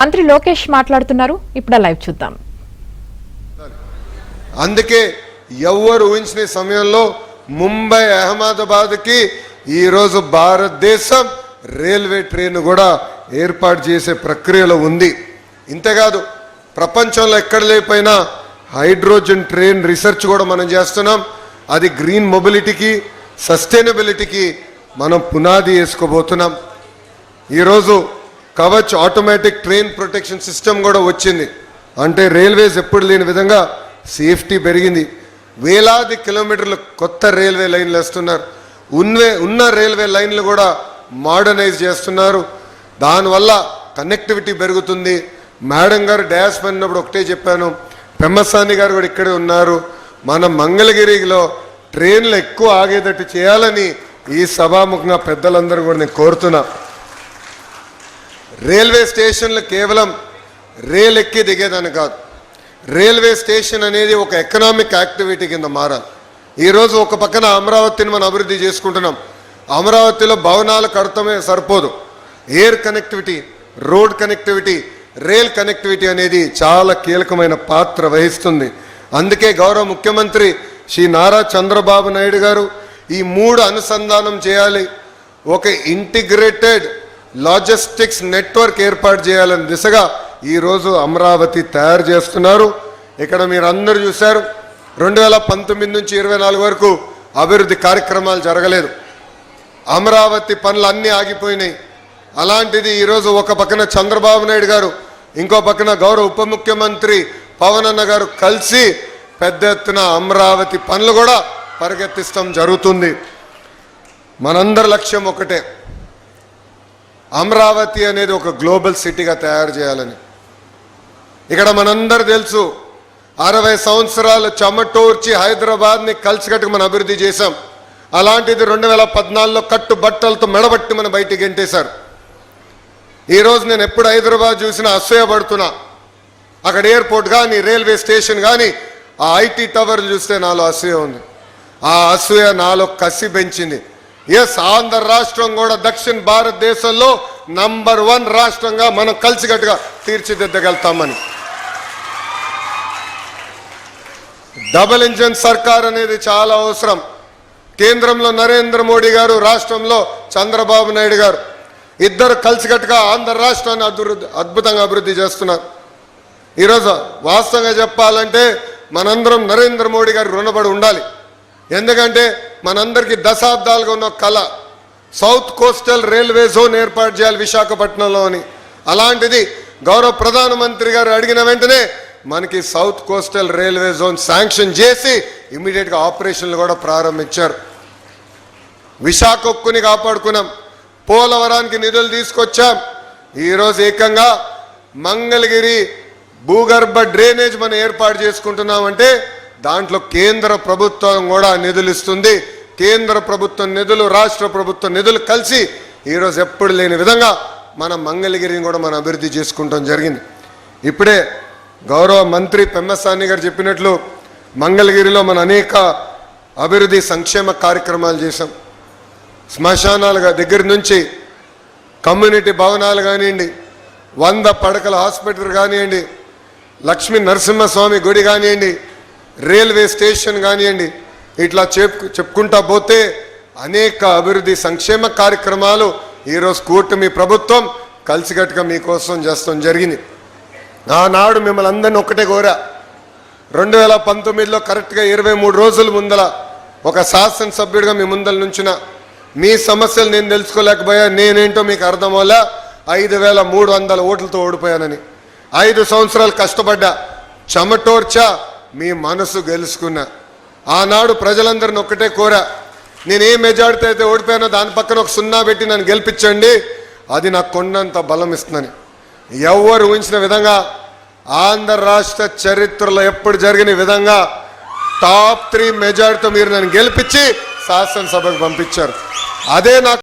మంత్రి లోకేష్ మాట్లాడుతున్నారు. ఇప్పుడు లైవ్ చూద్దాం. అందుకే ఎవరు ఊహించిన సమయంలో ముంబై అహ్మదాబాద్ కి ఈ రోజు భారతదేశం రైల్వే ట్రైన్ కూడా ఏర్పాటు చేసే ప్రక్రియలో ఉంది. ఇంతేకాదు ప్రపంచంలో ఎక్కడ లేకపోయినా హైడ్రోజన్ ట్రైన్ రీసెర్చ్ కూడా మనం చేస్తున్నాం. అది గ్రీన్ మొబిలిటీకి సస్టైనబిలిటీకి మనం పునాది వేసుకోబోతున్నాం. ఈరోజు Kavach automatic train protection system కూడా వచ్చింది. అంటే రైల్వేస్ ఎప్పుడు లేని విధంగా సేఫ్టీ పెరిగింది. వేలాది కిలోమీటర్లు కొత్త రైల్వే లైన్లు వేస్తున్నారు. ఉన్న రైల్వే లైన్లు కూడా మోడర్నైజ్ చేస్తున్నారు. దానివల్ల కనెక్టివిటీ పెరుగుతుంది. మేడం గారు డ్యాష్ పడినప్పుడు ఒకటే చెప్పాను, పెమ్మసాని గారు కూడా ఇక్కడే ఉన్నారు. మన మంగళగిరిలో ట్రైన్లు ఎక్కువ ఆగేటట్టు చేయాలని ఈ సభాముఖంగా పెద్దలందరూ కూడా నేను కోరుతున్నా. రైల్వే స్టేషన్లు కేవలం రైలు ఎక్కి దిగేదని కాదు, రైల్వే స్టేషన్ అనేది ఒక ఎకనామిక్ యాక్టివిటీ కింద మారాలి. ఈరోజు ఒక పక్కన అమరావతిని మనం అభివృద్ధి చేసుకుంటున్నాం. అమరావతిలో భవనాలు కడతమే సరిపోదు. Air connectivity, road connectivity, rail connectivity అనేది చాలా కీలకమైన పాత్ర వహిస్తుంది. అందుకే గౌరవ ముఖ్యమంత్రి శ్రీ నారా చంద్రబాబు నాయుడు గారు ఈ 3 అనుసంధానం చేయాలి, ఒక ఇంటిగ్రేటెడ్ లాజిస్టిక్స్ నెట్వర్క్ ఏర్పాటు చేయాలని దిశగా ఈరోజు అమరావతి తయారు చేస్తున్నారు. ఇక్కడ మీరు అందరూ చూశారు, 2019 నుంచి 24 వరకు అభివృద్ధి కార్యక్రమాలు జరగలేదు. అమరావతి పనులు అన్నీ ఆగిపోయినాయి. అలాంటిది ఈరోజు ఒక పక్కన చంద్రబాబు నాయుడు గారు, ఇంకో పక్కన గౌరవ ఉప ముఖ్యమంత్రి పవన్ అన్న గారు కలిసి పెద్ద ఎత్తున అమరావతి పనులు కూడా పరిగెత్తిస్తాం జరుగుతుంది. మనందరి లక్ష్యం ఒకటే, అమరావతి అనేది ఒక గ్లోబల్ సిటీగా తయారు చేయాలని. ఇక్కడ మనందరూ తెలుసు, 60 సంవత్సరాలు చెమటోర్చి హైదరాబాద్ని కలిసికట్టుకు మనం అభివృద్ధి చేశాం. అలాంటిది 2014లో కట్టుబట్టలతో మెడబట్టి మనం బయటికి గెంటేశారు. ఈరోజు నేను ఎప్పుడు హైదరాబాద్ చూసినా అసూయపడుతున్నా. అక్కడ ఎయిర్పోర్ట్ కానీ, రైల్వే స్టేషన్ కానీ, ఆ ఐటీ టవర్లు చూస్తే నాలో అసూయ ఉంది. ఆ అసూయ నాలో కసి పెంచింది. ఎస్, ఆంధ్ర రాష్ట్రం కూడా దక్షిణ భారతదేశంలో నంబర్ 1 రాష్ట్రంగా మనం కలిసికట్టుగా తీర్చిదిద్దగలుగుతామని. డబుల్ ఇంజన్ సర్కార్ అనేది చాలా అవసరం. కేంద్రంలో నరేంద్ర మోడీ గారు, రాష్ట్రంలో చంద్రబాబు నాయుడు గారు, ఇద్దరు కలిసికట్టుగా ఆంధ్ర రాష్ట్రాన్ని అద్భుతంగా అభివృద్ధి చేస్తున్నారు. ఈరోజు వాస్తవంగా చెప్పాలంటే మనందరం నరేంద్ర మోడీ గారికి రుణపడి ఉండాలి. ఎందుకంటే మనందరికీ దశాబ్దాలుగా ఉన్న కళ సౌత్ కోస్టల్ రైల్వే జోన్ ఏర్పాటు చేయాలి విశాఖపట్నంలో అని. అలాంటిది గౌరవ ప్రధానమంత్రి గారు అడిగిన వెంటనే మనకి south coastal railway zone sanction చేసి ఇమీడియట్గా ఆపరేషన్లు కూడా ప్రారంభించారు. విశాఖ ఉక్కుని కాపాడుకున్నాం, పోలవరానికి నిధులు తీసుకొచ్చాం. ఈరోజు ఏకంగా మంగళగిరి భూగర్భ డ్రైనేజ్ మనం ఏర్పాటు చేసుకుంటున్నామంటే దాంట్లో కేంద్ర ప్రభుత్వం కూడా నిధులు ఇస్తుంది. కేంద్ర ప్రభుత్వం నిధులు, రాష్ట్ర ప్రభుత్వం నిధులు కలిసి ఈరోజు ఎప్పుడు లేని విధంగా మన మంగళగిరిని కూడా మనం అభివృద్ధి చేసుకుంటాం జరిగింది. ఇప్పుడే గౌరవ మంత్రి పెమ్మసాని గారు చెప్పినట్లు మంగళగిరిలో మన అనేక అభివృద్ధి సంక్షేమ కార్యక్రమాలు చేశాం. శ్మశానాల దగ్గర నుంచి కమ్యూనిటీ భవనాలు కానివ్వండి, 100 పడకల హాస్పిటల్ కానివ్వండి, లక్ష్మీ నరసింహస్వామి గుడి కానివ్వండి, రైల్వే స్టేషన్ కానివ్వండి, ఇట్లా చెప్పుకుంటా పోతే అనేక అభివృద్ధి సంక్షేమ కార్యక్రమాలు ఈరోజు కూటమి ప్రభుత్వం కలిసికట్టుగా మీకోసం చేస్తాం జరిగింది. ఆనాడు మిమ్మల్ని అందరినీ ఒక్కటే కోరా, 2019లో కరెక్ట్గా 23 రోజుల ముందల ఒక శాసనసభ్యుడిగా మీ ముందల నుంచిన మీ సమస్యలు నేను తెలుసుకోలేకపోయా. నేనేంటో మీకు అర్థం వల్ల 5300 ఓట్లతో ఓడిపోయానని. 5 సంవత్సరాలు కష్టపడ్డా, చెమటోర్చా, మీ మనసు గెలుచుకున్నా. ఆనాడు ప్రజలందరిని ఒక్కటే కోరా, నేను ఏ మెజారిటీ అయితే ఓడిపోయానో దాని పక్కన ఒక 0 పెట్టి నన్ను గెలిపించండి, అది నాకు కొండంత బలం ఇస్తుందని. ఎవరు ఊహించిన విధంగా ఆంధ్ర రాష్ట్ర చరిత్రలో ఎప్పుడు జరిగిన విధంగా టాప్ 3 మెజారిటీతో మీరు నన్ను గెలిపించి శాసనసభకు పంపించారు. అదే నాకు